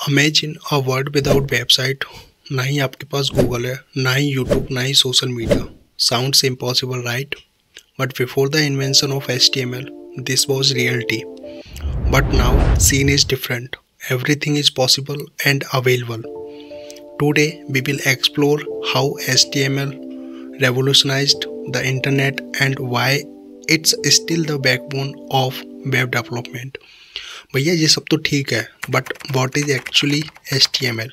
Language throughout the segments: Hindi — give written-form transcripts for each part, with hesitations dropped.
Imagine a world without website. ना ही आपके पास गूगल है, ना ही यूट्यूब, ना ही social media. Sounds impossible, right? But before the invention of HTML, this was reality. But now, scene is different. Everything is possible and available. Today, we will explore how HTML revolutionized the internet and why it's still the backbone of web development. भैया ये सब तो ठीक है, but what is actually HTML?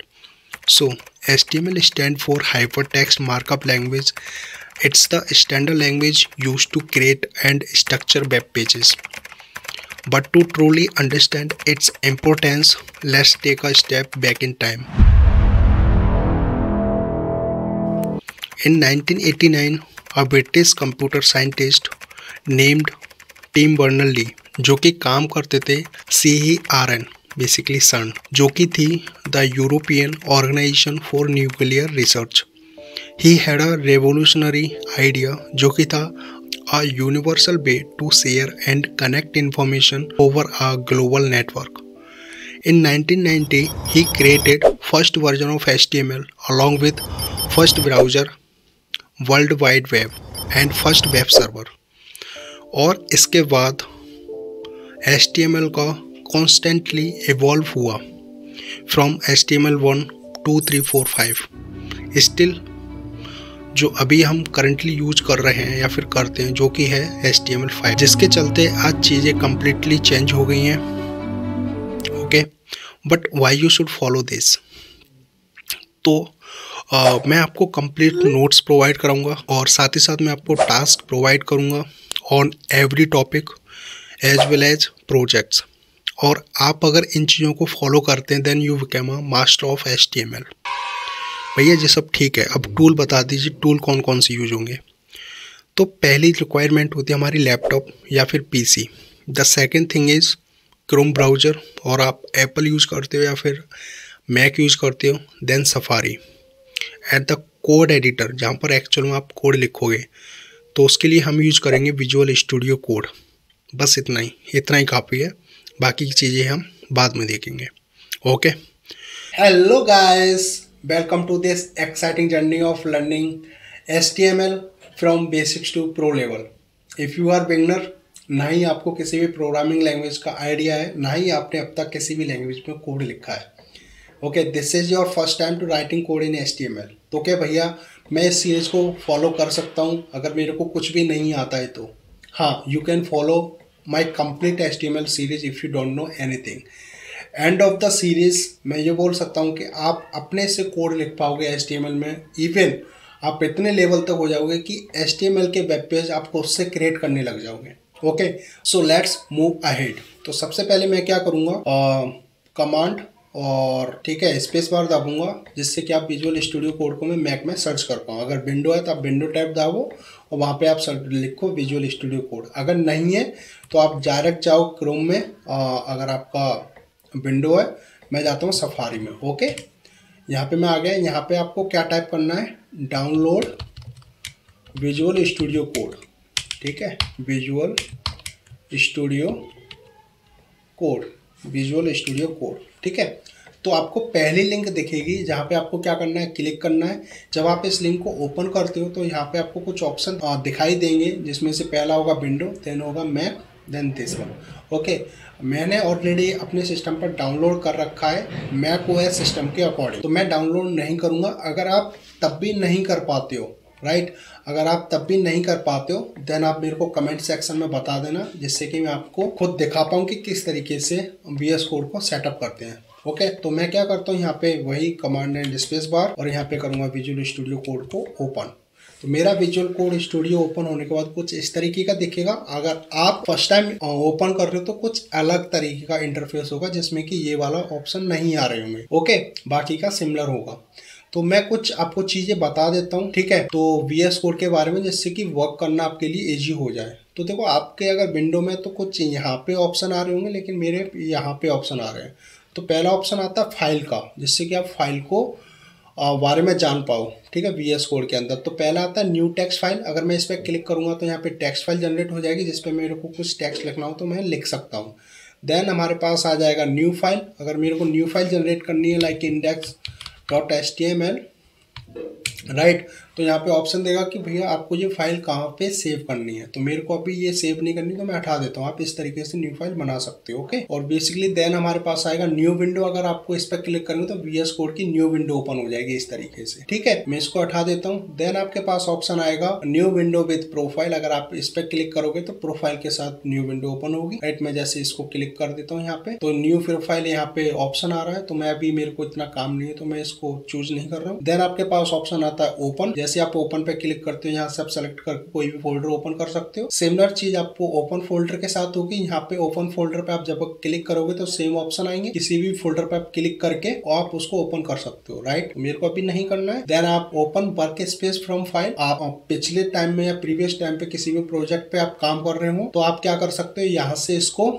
So, HTML stand for Hypertext Markup Language. It's the standard language used to create and structure web pages. But to truly understand its importance, let's take a step back in time. In 1989, a British computer scientist named Tim Berners-Lee, जो कि काम करते थे CERN, बेसिकली CERN, जो कि थी the European Organisation for Nuclear Research. He had a revolutionary idea, जो कि था a universal way to share and connect information over a global network. In 1990, he created first version of HTML along with first browser, World Wide Web and first web server. और इसके बाद HTML का constantly evolve हुआ from HTML1, 2, 3, 4, 5. Still जो अभी हम करंटली यूज कर रहे हैं या फिर करते हैं, जो कि है HTML5, जिसके चलते आज चीज़ें कम्प्लीटली चेंज हो गई हैं. Okay, but why you should follow this? तो मैं आपको कंप्लीट नोट्स प्रोवाइड कराऊंगा और साथ ही साथ मैं आपको टास्क प्रोवाइड करूंगा on every topic as well as projects. और आप अगर इन चीज़ों को फॉलो करते हैं then you become a master of HTML. भैया ये सब ठीक है, अब टूल बता दीजिए, टूल कौन कौन से यूज होंगे. तो पहली रिक्वायरमेंट होती है हमारी लैपटॉप या फिर PC. The second thing is Chrome browser, और आप एप्पल यूज़ करते हो या फिर मैक यूज़ करते हो. Then Safari at the code editor, जहाँ पर एक्चुअल में आप कोड लिखोगे, तो उसके लिए हम यूज़ करेंगे विजुअल स्टूडियो कोड. बस इतना ही काफ़ी है, बाकी की चीज़ें हम बाद में देखेंगे. Okay, hello guys, welcome to this exciting journey of learning HTML from basics to pro level. If you are beginner, ना ही आपको किसी भी प्रोग्रामिंग लैंग्वेज का आइडिया है, ना ही आपने अब तक किसी भी लैंग्वेज में कोड लिखा है. Okay, this is your first time to writing code in HTML. तो क्या भैया मैं इस सीरीज को फॉलो कर सकता हूँ अगर मेरे को कुछ भी नहीं आता है तो? हाँ, you can follow my complete HTML series if you don't know anything. End of the series मैं ये बोल सकता हूँ कि आप अपने से कोड लिख पाओगे HTML में. इवन आप इतने लेवल तक हो जाओगे कि HTML के वेब पेज आपको उससे क्रिएट करने लग जाओगे. Okay, so let's move ahead. तो सबसे पहले मैं क्या करूँगा, कमांड और ठीक है स्पेस बार दाबूंगा, जिससे कि आप विजुअल स्टूडियो कोड को मैं मैक में सर्च कर पाऊँ. अगर विंडो है तो आप विंडो टैब दाबो और वहाँ पे आप लिखो विजुअल स्टूडियो कोड. अगर नहीं है तो आप डायरेक्ट जाओ क्रोम में. अगर आपका विंडो है, मैं जाता हूँ सफारी में. ओके, यहाँ पे मैं आ गया. यहाँ पे आपको क्या टाइप करना है, डाउनलोड विजुअल स्टूडियो कोड. ठीक है, visual studio code, visual studio code. ठीक है, तो आपको पहली लिंक दिखेगी जहाँ पे आपको क्या करना है, क्लिक करना है. जब आप इस लिंक को ओपन करते हो तो यहाँ पे आपको कुछ ऑप्शन दिखाई देंगे, जिसमें से पहला होगा विंडो, देन होगा Mac, then this one. Okay, मैंने ऑलरेडी अपने सिस्टम पर डाउनलोड कर रखा है मैक OS सिस्टम के अकॉर्डिंग, तो मैं डाउनलोड नहीं करूँगा. अगर आप तब भी नहीं कर पाते हो, राइट, अगर आप तब भी नहीं कर पाते हो देन आप मेरे को कमेंट सेक्शन में बता देना, जिससे कि मैं आपको खुद दिखा पाऊँ कि किस तरीके से VS कोड को सेटअप करते हैं. ओके, तो मैं क्या करता हूँ, यहाँ पे वही कमांड एंड स्पेस बार, और यहाँ पे करूँगा विजुअल स्टूडियो कोड को ओपन. तो मेरा विजुअल कोड स्टूडियो ओपन होने के बाद कुछ इस तरीके का दिखेगा. अगर आप फर्स्ट टाइम ओपन कर रहे हो तो कुछ अलग तरीके का इंटरफेस होगा, जिसमें कि ये वाला ऑप्शन नहीं आ रहे होंगे. ओके, बाकी का सिमिलर होगा. तो मैं कुछ आपको चीज़ें बता देता हूँ, ठीक है, तो VS कोड के बारे में, जिससे कि वर्क करना आपके लिए ईजी हो जाए. तो देखो, आपके अगर विंडो में तो कुछ यहाँ पे ऑप्शन आ रहे होंगे, लेकिन मेरे यहाँ पे ऑप्शन आ रहे हैं. तो पहला ऑप्शन आता है फाइल का, जिससे कि आप फाइल को बारे में जान पाओ. ठीक है, VS कोड के अंदर तो पहला आता है न्यू टेक्स्ट फाइल. अगर मैं इस पर क्लिक करूँगा तो यहाँ पे टेक्स्ट फाइल जनरेट हो जाएगी, जिस पे मेरे को कुछ टेक्स्ट लिखना हो तो मैं लिख सकता हूँ. देन हमारे पास आ जाएगा न्यू फाइल। अगर मेरे को न्यू फाइल जनरेट करनी है लाइक index.html, राइट, तो यहाँ पे ऑप्शन देगा कि भैया आपको ये फाइल कहाँ पे सेव करनी है। तो मेरे को अभी ये सेव नहीं करनी, तो मैं हटा देता हूँ। आप इस तरीके से न्यू फाइल बना सकते हो, ओके। और बेसिकली देन हमारे पास आएगा न्यू विंडो। अगर आपको इस पर क्लिक करना तो VS कोड की न्यू विंडो ओपन हो जाएगी इस तरीके से, ठीक है। मैं इसको हटा देता हूँ। देन आपके पास ऑप्शन आएगा न्यू विंडो विद प्रोफाइल। अगर आप इस पर क्लिक करोगे तो प्रोफाइल के साथ न्यू विंडो ओपन होगी, राइट। मैं जैसे इसको क्लिक कर देता हूँ यहाँ पे, तो न्यू प्रोफाइल यहाँ पे ऑप्शन आ रहा है। तो मैं अभी, मेरे को इतना काम नहीं है तो मैं इसको चूज नहीं कर रहा हूँ। देन आपके पास ऑप्शन आता है ओपन। जैसे आप ओपन पे क्लिक करते हो, यहाँ से आप सेलेक्ट करके कोई भी फोल्डर ओपन कर सकते हो। सिमिलर चीज आपको ओपन फोल्डर के साथ होगी। यहाँ पे ओपन फोल्डर पे आप जब क्लिक करोगे तो सेम ऑप्शन आएंगे। किसी भी फोल्डर पे आप क्लिक करके आप उसको ओपन कर सकते हो, राइट। मेरे को अभी नहीं करना है। देन आप open work space from file. आप पिछले टाइम में या प्रीवियस टाइम पे किसी भी प्रोजेक्ट पे आप काम कर रहे हो तो आप क्या कर सकते हो, यहाँ से इसको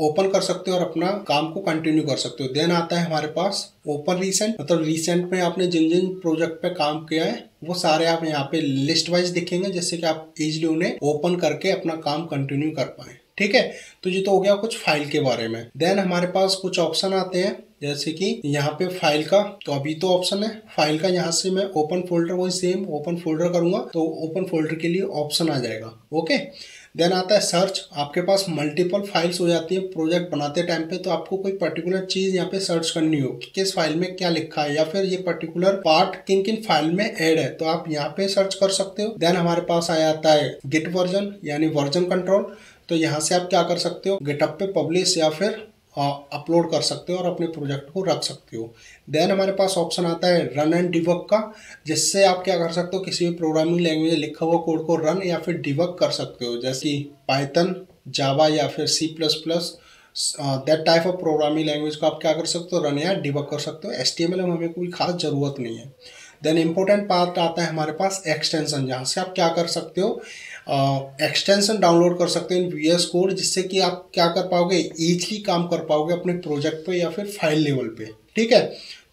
ओपन कर सकते हो और अपना काम को कंटिन्यू कर सकते हो। देन आता है हमारे पास ओपन रिसेंट, मतलब रिसेंट में आपने जिन जिन प्रोजेक्ट पे काम किया है वो सारे आप यहाँ पे लिस्ट वाइज दिखेंगे, जिससे कि आप इजीली उन्हें ओपन करके अपना काम कंटिन्यू कर पाए, ठीक है। तो ये तो हो गया कुछ फाइल के बारे में। देन हमारे पास कुछ ऑप्शन आते हैं, जैसे कि यहाँ पे फाइल का, तो अभी तो ऑप्शन है फाइल का। यहाँ से मैं ओपन फोल्डर, वही सेम ओपन फोल्डर करूंगा तो ओपन फोल्डर के लिए ऑप्शन आ जाएगा, ओके। देन आता है सर्च। आपके पास मल्टीपल फाइल्स हो जाती है प्रोजेक्ट बनाते टाइम पे, तो आपको कोई पर्टिकुलर चीज यहाँ पे सर्च करनी हो कि किस फाइल में क्या लिखा है, या फिर ये पर्टिकुलर पार्ट किन किन फाइल में ऐड है, तो आप यहाँ पे सर्च कर सकते हो। देन हमारे पास आ जाता है गिट वर्जन, यानी वर्जन कंट्रोल। तो यहाँ से आप क्या कर सकते हो, गिटहब पे पब्लिश या फिर अपलोड कर सकते हो और अपने प्रोजेक्ट को रख सकते हो। देन हमारे पास ऑप्शन आता है रन एंड डिबग का, जिससे आप क्या कर सकते हो, किसी भी प्रोग्रामिंग लैंग्वेज लिखा हुआ कोड को रन या फिर डिबग कर सकते हो, जैसे कि पाइथन, जावा या फिर C++, that type of programming language को आप क्या कर सकते हो, रन या डिबग कर सकते हो। HTML में हमें कोई खास जरूरत नहीं है। देन इंपॉर्टेंट पार्ट आता है हमारे पास एक्सटेंशन, जहाँ से आप क्या कर सकते हो, एक्सटेंशन डाउनलोड कर सकते हैं इन VS कोड, जिससे कि आप क्या कर पाओगे, इजीली काम कर पाओगे अपने प्रोजेक्ट पे या फिर फाइल लेवल पे, ठीक है।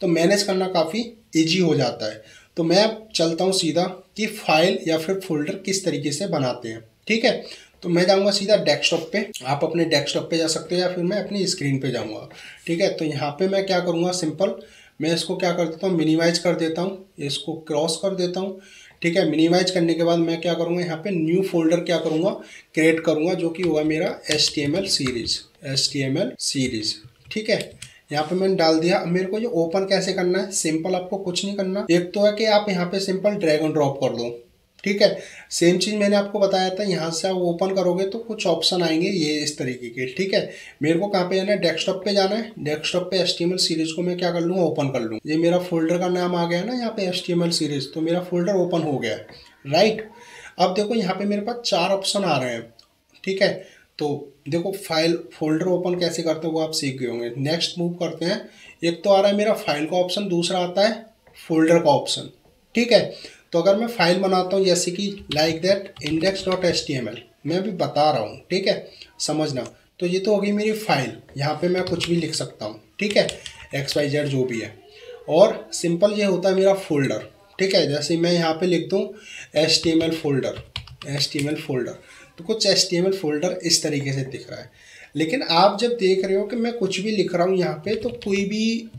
तो मैनेज करना काफ़ी इजी हो जाता है। तो मैं चलता हूँ सीधा कि फाइल या फिर फोल्डर किस तरीके से बनाते हैं, ठीक है। तो मैं जाऊँगा सीधा डेस्कटॉप पे। आप अपने डेस्कटॉप पे जा सकते हो या फिर मैं अपनी स्क्रीन पे जाऊँगा, ठीक है। तो यहाँ पे मैं क्या करूँगा, सिंपल मैं इसको क्या कर देता हूँ, मिनिमाइज कर देता हूँ, इसको क्रॉस कर देता हूँ, ठीक है। मिनिमाइज करने के बाद मैं क्या करूँगा, यहाँ पे न्यू फोल्डर क्या करूँगा, क्रिएट करूँगा, जो कि होगा मेरा HTML सीरीज, ठीक है। यहाँ पे मैंने डाल दिया। अब मेरे को ये ओपन कैसे करना है, सिंपल, आपको कुछ नहीं करना। एक तो है कि आप यहाँ पे सिंपल ड्रैग एंड ड्रॉप कर दो, ठीक है। सेम चीज़ मैंने आपको बताया था, यहाँ से आप ओपन करोगे तो कुछ ऑप्शन आएंगे ये इस तरीके के, ठीक है। मेरे को कहाँ पे जाना है, डेस्कटॉप पे जाना है। डेस्कटॉप पे HTML सीरीज को मैं क्या कर लूँगा, ओपन कर लूँ। ये मेरा फोल्डर का नाम आ गया ना यहाँ पे HTML सीरीज, तो मेरा फोल्डर ओपन हो गया है, राइट। अब देखो यहाँ पे मेरे पास 4 ऑप्शन आ रहे हैं, ठीक है। तो देखो फाइल फोल्डर ओपन कैसे करते हो वो आप सीख गए होंगे। नेक्स्ट मूव करते हैं। एक तो आ रहा है मेरा फाइल का ऑप्शन, दूसरा आता है फोल्डर का ऑप्शन, ठीक है। तो अगर मैं फाइल बनाता हूँ जैसे कि लाइक दैट index.html, मैं अभी बता रहा हूँ, ठीक है, समझना। तो ये तो होगी मेरी फाइल, यहाँ पे मैं कुछ भी लिख सकता हूँ, ठीक है, XYZ जो भी है। और सिंपल ये होता है मेरा फोल्डर, ठीक है। जैसे मैं यहाँ पे लिख दूँ HTML फोल्डर, तो कुछ HTML फोल्डर इस तरीके से दिख रहा है। लेकिन आप जब देख रहे हो कि मैं कुछ भी लिख रहा हूँ यहाँ पे, तो कोई भी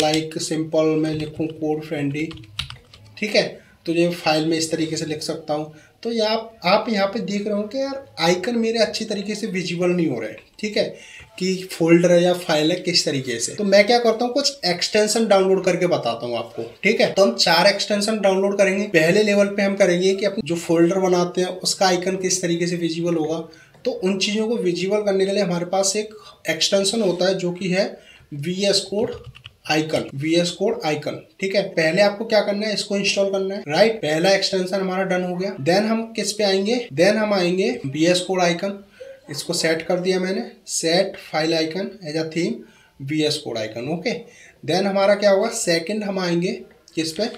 लाइक सिंपल मैं लिखूँ कोड फ्रेंडली, ठीक है, तो ये फाइल में इस तरीके से लिख सकता हूँ। तो ये आप यहाँ पे देख रहे हो कि यार आइकन मेरे अच्छी तरीके से विजिबल नहीं हो रहे, ठीक है, कि फोल्डर है या फाइल है किस तरीके से। तो मैं क्या करता हूँ, कुछ एक्सटेंशन डाउनलोड करके बताता हूँ आपको, ठीक है। तो हम 4 एक्सटेंशन डाउनलोड करेंगे। पहले लेवल पे हम करेंगे कि अपने जो फोल्डर बनाते हैं उसका आइकन किस तरीके से विजिबल होगा। तो उन चीज़ों को विजिबल करने के लिए हमारे पास एक एक्सटेंशन होता है जो कि है VS कोड आइकन, ठीक है। पहले आपको क्या करना है, इसको इंस्टॉल करना है, राइट। पहला एक्सटेंशन हमारा डन हो गया। देन हम किस पे आएंगे, देन हम आएंगे VS कोड आइकन। इसको सेट कर दिया मैंने, set file icon as a theme VS code icon, okay. Then हमारा क्या होगा, सेकंड हम आएंगे किस पे,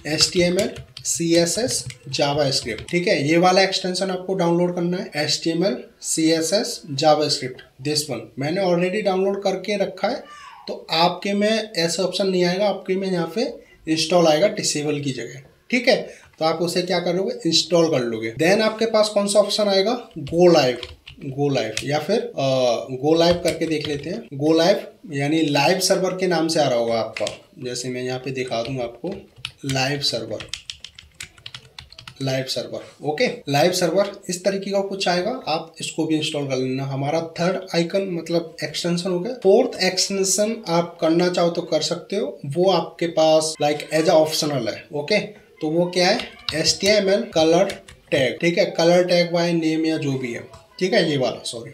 HTML CSS जावास्क्रिप्ट, ठीक है। ये वाला एक्सटेंशन आपको डाउनलोड करना है, HTML CSS JavaScript, this one मैंने ऑलरेडी डाउनलोड करके रखा है। तो आपके में ऐसा ऑप्शन नहीं आएगा, आपके में यहाँ पे इंस्टॉल आएगा डिसेबल की जगह, ठीक है। तो आप उसे क्या करोगे, इंस्टॉल कर लोगे। देन आपके पास कौन सा ऑप्शन आएगा, गो लाइव, गो लाइव या फिर गो लाइव करके देख लेते हैं। गो लाइव यानी लाइव सर्वर के नाम से आ रहा होगा आपका। जैसे मैं यहाँ पे दिखा दूँ आपको, live server, live server. Okay, live server इस तरीके का कुछ आएगा, आप इसको भी इंस्टॉल कर लेना। हमारा थर्ड आइकन मतलब एक्सटेंशन हो गया। फोर्थ एक्सटेंशन आप करना चाहो तो कर सकते हो, वो आपके पास लाइक एज ऑप्शनल है। ओके, तो वो क्या है, HTML कलर टैग। ठीक है, कलर टैग बाय नेम या जो भी है, ठीक है, ये वाला, sorry,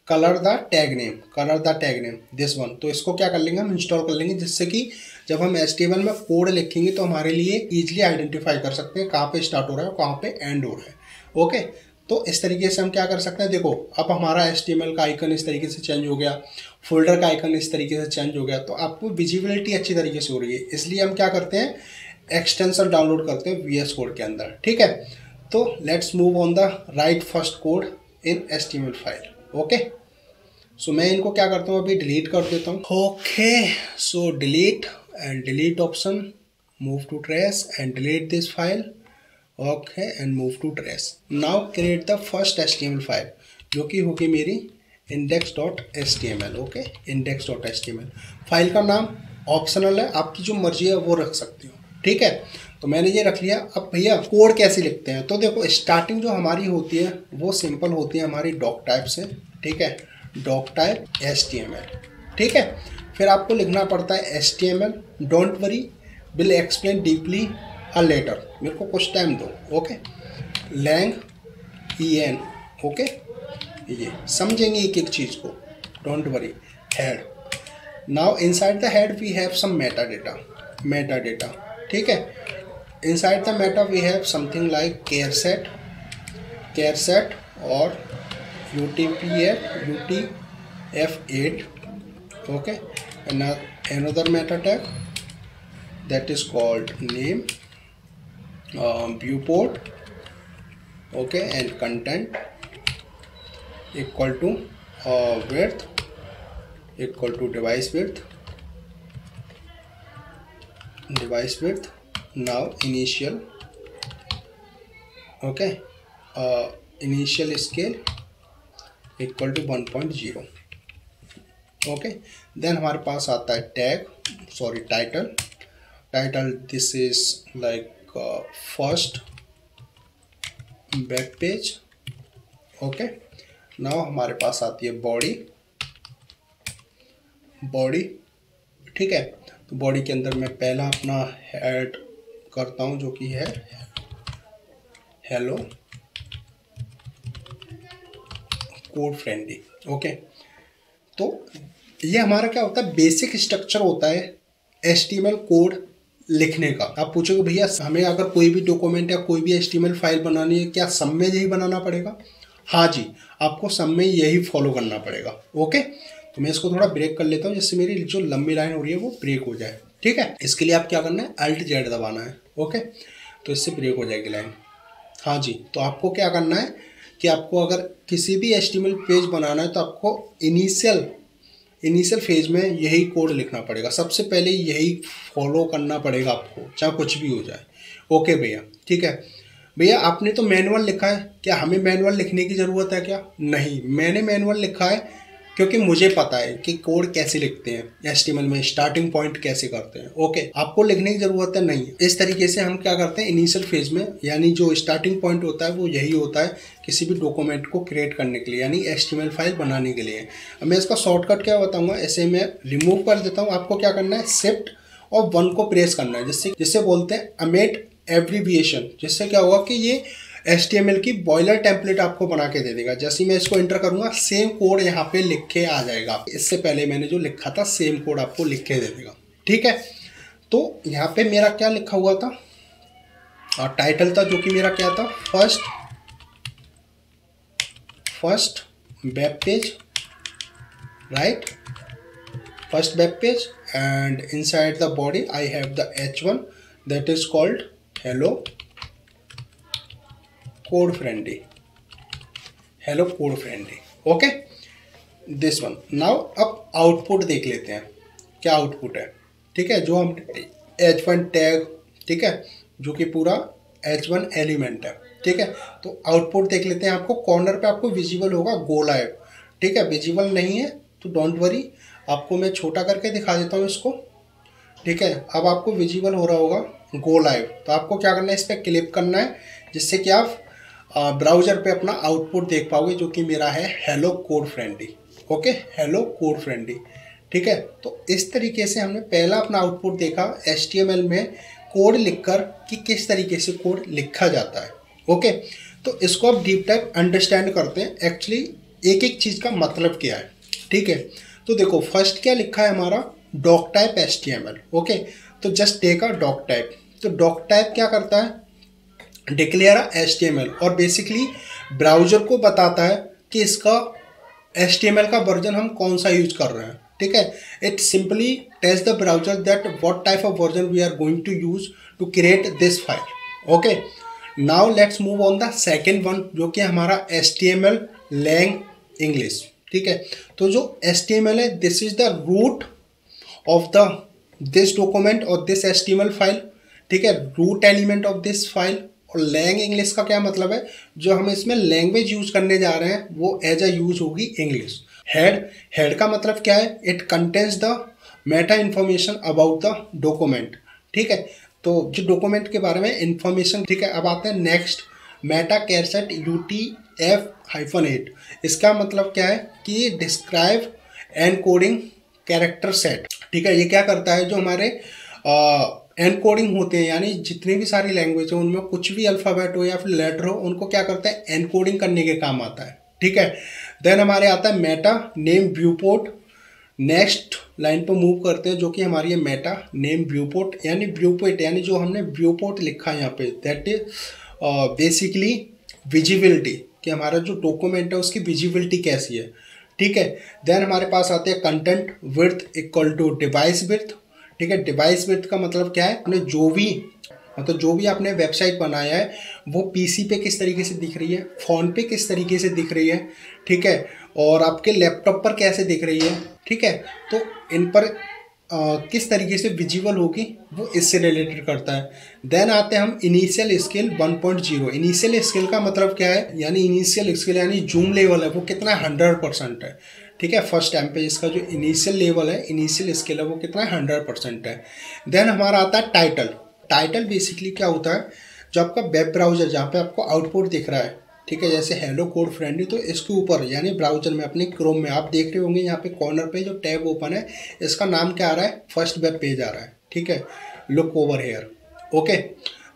colour the tag name, colour the tag name, this one. तो इसको क्या कर लेंगे, हम इंस्टॉल कर लेंगे, जिससे कि जब हम HTML में कोड लिखेंगे तो हमारे लिए इजीली आइडेंटिफाई कर सकते हैं कहाँ पे स्टार्ट हो रहा है और कहाँ पे एंड हो रहा है। ओके, तो इस तरीके से हम क्या कर सकते हैं, देखो अब हमारा HTML का आइकन इस तरीके से चेंज हो गया, फोल्डर का आइकन इस तरीके से चेंज हो गया, तो आपको विजिबिलिटी अच्छी तरीके से हो रही है। इसलिए हम क्या करते हैं, एक्सटेंशन डाउनलोड करते हैं VS कोड के अंदर। ठीक है, तो let's move on the right first code in HTML file. Okay, so मैं इनको क्या करता हूँ, अभी डिलीट कर देता हूँ। Okay, so delete and delete option, move to trash and delete this file. Okay, and move to trash. Now create the first HTML file, जो कि होगी मेरी index.html। Okay, index.html। फाइल का नाम ऑप्शनल है, आपकी जो मर्जी है वो रख सकते हो। ठीक है, तो मैंने ये रख लिया। अब भैया कोड कैसे लिखते हैं, तो देखो स्टार्टिंग जो हमारी होती है वो सिंपल होती है हमारी डॉक टाइप से। ठीक है, डॉक टाइप HTML। ठीक है, फिर आपको लिखना पड़ता है HTML, don't worry, will explain deeply a later, मेरे को कुछ टाइम दो। Okay, Lang EN। ओके, ये समझेंगे एक एक चीज़ को, don't worry. Head, now inside the head we have some meta data, meta data. ठीक है, inside the meta we have something like charset, charset और UTF-8। okay, and another meta tag that is called name, viewport, okay, and content equal to width equal to device width, device width. Now initial, okay, initial scale equal to 1.0। Okay, then हमारे पास आता है tag, sorry title, title this is like first web page. Okay, now हमारे पास आती है बॉडी, बॉडी। ठीक है, तो बॉडी के अंदर मैं पहला अपना हेड करता हूँ, जो कि है हेलो कोड फ्रेंडली। ओके, तो ये हमारा क्या होता है, बेसिक स्ट्रक्चर होता है HTML कोड लिखने का। आप पूछोगे भैया हमें अगर कोई भी डॉक्यूमेंट या कोई भी HTML फाइल बनानी है, क्या सब में यही बनाना पड़ेगा? हाँ जी, आपको सब में यही फॉलो करना पड़ेगा। ओके, तो मैं इसको थोड़ा ब्रेक कर लेता हूँ, जिससे मेरी जो लंबी लाइन हो रही है वो ब्रेक हो जाए। ठीक है, इसके लिए आप क्या करना है, Alt-Z दबाना है। ओके, तो इससे ब्रेक हो जाएगी लाइन। हाँ जी, तो आपको क्या करना है कि आपको अगर किसी भी HTML पेज बनाना है तो आपको इनिशियल फेज में यही कोड लिखना पड़ेगा, सबसे पहले यही फॉलो करना पड़ेगा आपको, चाहे कुछ भी हो जाए। ओके भैया, ठीक है भैया, आपने तो मैनुअल लिखा है, क्या हमें मैनुअल लिखने की ज़रूरत है क्या? नहीं, मैंने मैनुअल लिखा है क्योंकि मुझे पता है कि कोड कैसे लिखते हैं, HTML में स्टार्टिंग पॉइंट कैसे करते हैं। ओके, आपको लिखने की ज़रूरत है नहीं। इस तरीके से हम क्या करते हैं, इनिशियल फेज में, यानी जो स्टार्टिंग पॉइंट होता है वो यही होता है किसी भी डॉक्यूमेंट को क्रिएट करने के लिए, यानी HTML फाइल बनाने के लिए। अब मैं इसका शॉर्टकट क्या बताऊँगा, ऐसे मैं रिमूव कर देता हूँ। आपको क्या करना है, शिफ्ट और 1 को प्रेस करना है, जिससे बोलते हैं अमेट एब्रीविएशन, जिससे क्या होगा कि ये HTML की बॉयलर टेम्पलेट आपको बना के दे देगा। जैसे ही मैं इसको एंटर करूंगा, सेम कोड यहाँ पे लिख के आ जाएगा। इससे पहले मैंने जो लिखा था सेम कोड आपको लिख के दे देगा। ठीक है, तो यहाँ पे मेरा क्या लिखा हुआ था, और टाइटल था जो कि मेरा क्या था, first web page, right, first web page, and inside the body I have the H1 that is called hello code friendly, hello code friendly. Okay, this one. Now अब आउटपुट देख लेते हैं, क्या आउटपुट है। ठीक है, जो हम H1 टैग, ठीक है, जो कि पूरा H1 एलिमेंट है। ठीक है, तो आउटपुट देख लेते हैं। आपको कॉर्नर पे आपको विजिबल होगा गो लाइव। ठीक है, विजिबल नहीं है तो डोंट वरी, आपको मैं छोटा करके दिखा देता हूँ इसको। ठीक है, अब आपको विजिबल हो रहा होगा गो लाइव। तो आपको क्या करना है, इस पर क्लिक करना है, जिससे कि आप ब्राउज़र पे अपना आउटपुट देख पाओगे, जो कि मेरा है hello code friendly. Okay, hello code friendly. ठीक है, तो इस तरीके से हमने पहला अपना आउटपुट देखा HTML में कोड लिखकर कि किस तरीके से कोड लिखा जाता है। ओके, तो इसको अब डीप टाइप अंडरस्टैंड करते हैं एक्चुअली एक एक चीज़ का मतलब क्या है। ठीक है, तो देखो फर्स्ट क्या लिखा है हमारा, डॉक टाइप HTML। ओके, तो just take a doctype. तो डॉक टाइप क्या करता है, डिक्लेयर HTML, और बेसिकली ब्राउज़र को बताता है कि इसका HTML का वर्जन हम कौन सा यूज कर रहे हैं। ठीक है, it simply tells the browser that what type of version we are going to use to create this file. Okay, now let's move on the second one, जो कि हमारा HTML लैंग इंग्लिश। ठीक है, तो जो HTML है, this is the root of the this document और दिस HTML फाइल। ठीक है, root element of this file. और लैंग इंग्लिश का क्या मतलब है, जो हम इसमें लैंग्वेज यूज करने जा रहे हैं वो एज अ यूज होगी इंग्लिश। हेड का मतलब क्या है, it contains the Meta information about the document. ठीक है, तो जो डॉक्यूमेंट के बारे में इंफॉर्मेशन। ठीक है, अब आते हैं नेक्स्ट, मेटा कैरसेट UTF-8। इसका मतलब क्या है कि डिस्क्राइब एनकोडिंग कैरेक्टर सेट। ठीक है, ये क्या करता है, जो हमारे एनकोडिंग होते हैं, यानी जितनी भी सारी लैंग्वेज है उनमें कुछ भी अल्फ़ाबेट हो या फिर लेटर हो, उनको क्या करता है, एनकोडिंग करने के काम आता है। ठीक है, देन हमारे आता है Meta name viewport. Next line पर मूव करते हैं, जो कि हमारी है मेटा नेम व्यूपोर्ट, यानी व्यूपोर्ट यानी जो हमने व्यूपोर्ट लिखा है यहाँ पे, दैट इज बेसिकली विजिबिलिटी, कि हमारा जो डॉक्यूमेंट है उसकी विजिबिलिटी कैसी है। ठीक है, देन हमारे पास आते हैं content width equal to device width. ठीक है, डिवाइस विड्थ का मतलब क्या है, आपने जो भी आपने वेबसाइट बनाया है वो पीसी पे किस तरीके से दिख रही है, फ़ोन पे किस तरीके से दिख रही है। ठीक है, और आपके लैपटॉप पर कैसे दिख रही है। ठीक है, तो इन पर किस तरीके से विजिबल होगी वो इससे रिलेटेड करता है। देन आते हैं हम इनिशियल स्केल 1.0। इनिशियल स्केल का मतलब क्या है, यानी इनिशियल स्केल यानी जूम लेवल है वो कितना 100% है। ठीक है, फर्स्ट टाइम पे इसका जो इनिशियल लेवल है, इनिशियल स्केल है, वो कितना 100% है। देन हमारा आता है टाइटल। टाइटल बेसिकली क्या होता है, जो आपका वेब ब्राउज़र जहाँ पे आपको आउटपुट दिख रहा है, ठीक है, जैसे हेलो कोड फ्रेंडली, तो इसके ऊपर यानी ब्राउज़र में अपने क्रोम में आप देख रहे होंगे यहाँ पे कॉर्नर पे जो टैब ओपन है, इसका नाम क्या आ रहा है, फर्स्ट वेब पेज आ रहा है। ठीक है, look over here. Okay,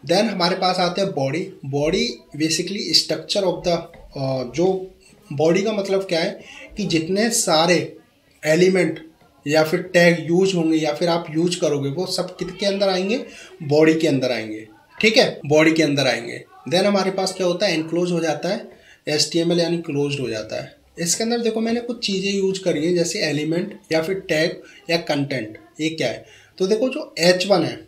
then हमारे पास आते हैं body. Body basically structure of the, जो बॉडी का मतलब क्या है कि जितने सारे एलिमेंट या फिर टैग यूज होंगे या फिर आप यूज करोगे वो सब किसके अंदर आएंगे, बॉडी के अंदर आएंगे। ठीक है, बॉडी के अंदर आएंगे। देन हमारे पास क्या होता है, एनक्लोज हो जाता है, HTML यानी क्लोज्ड हो जाता है। इसके अंदर देखो मैंने कुछ चीज़ें यूज करी हैं, जैसे एलिमेंट या फिर टैग या कंटेंट। ये क्या है, तो देखो जो H1 है,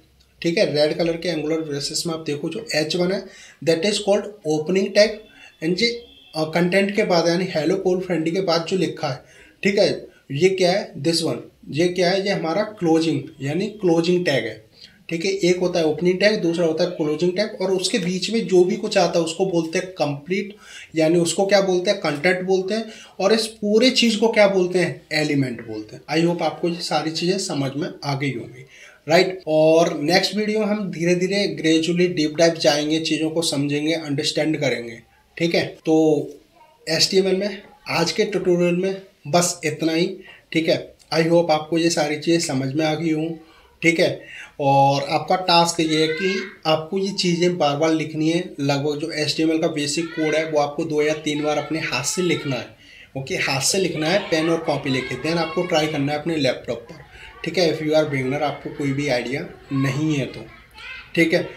ठीक है, रेड कलर के एंगुलर ब्रेसेस में आप देखो जो H1 है, that is called opening tag. And जी कंटेंट के बाद यानी हेलो कोड फ्रेंडली के बाद जो लिखा है, ठीक है, ये क्या है, दिस वन, ये क्या है, ये हमारा क्लोजिंग यानी क्लोजिंग टैग है। ठीक है, एक होता है ओपनिंग टैग, दूसरा होता है क्लोजिंग टैग, और उसके बीच में जो भी कुछ आता है उसको बोलते हैं कंप्लीट, यानी उसको क्या बोलते हैं, कंटेंट बोलते हैं, और इस पूरे चीज़ को क्या बोलते हैं, एलिमेंट बोलते हैं। आई होप आपको ये सारी चीज़ें समझ में आ गई होंगी, राइट। और नेक्स्ट वीडियो में हम धीरे धीरे ग्रेजुअली डीप डाइव जाएंगे, चीज़ों को समझेंगे, अंडरस्टैंड करेंगे। ठीक है, तो HTML में आज के ट्यूटोरियल में बस इतना ही। ठीक है, आई होप आपको ये सारी चीज़ें समझ में आ गई हों। ठीक है, और आपका टास्क ये है कि आपको ये चीज़ें बार बार लिखनी है। लगभग जो HTML का बेसिक कोड है वो आपको 2 या 3 बार अपने हाथ से लिखना है। ओके, हाथ से लिखना है, पेन और कॉपी लेके। देन आपको ट्राई करना है अपने लैपटॉप पर। ठीक है, इफ़ यू आर बिगिनर, आपको कोई भी आइडिया नहीं है तो। ठीक है,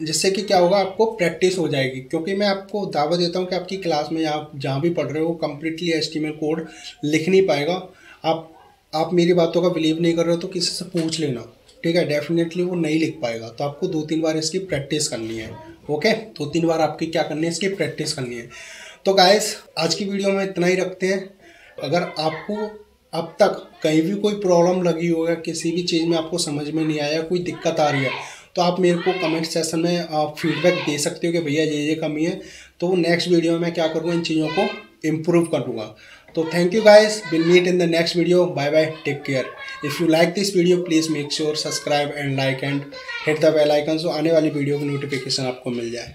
जिससे कि क्या होगा, आपको प्रैक्टिस हो जाएगी। क्योंकि मैं आपको दावा देता हूँ कि आपकी क्लास में आप जहाँ भी पढ़ रहे हो कम्प्लीटली HTML कोड लिख नहीं पाएगा। आप मेरी बातों का बिलीव नहीं कर रहे हो तो किसी से पूछ लेना। ठीक है, डेफिनेटली वो नहीं लिख पाएगा। तो आपको 2-3 बार इसकी प्रैक्टिस करनी है। ओके, 2-3 बार आपकी क्या करनी है, इसकी प्रैक्टिस करनी है। तो गाइस, आज की वीडियो में इतना ही रखते हैं। अगर आपको अब तक कहीं भी कोई प्रॉब्लम लगी हो या किसी भी चीज़ में आपको समझ में नहीं आया, कोई दिक्कत आ रही है, तो आप मेरे को कमेंट सेक्शन में फीडबैक दे सकते हो कि भैया ये कमी है, तो नेक्स्ट वीडियो में मैं क्या करूँगा, इन चीज़ों को इम्प्रूव करूँगा। तो thank you guys, will meet in the next video, bye bye, take care. If you like this video please make sure subscribe and like and hit the bell icon, so आने वाली वीडियो की नोटिफिकेशन आपको मिल जाए।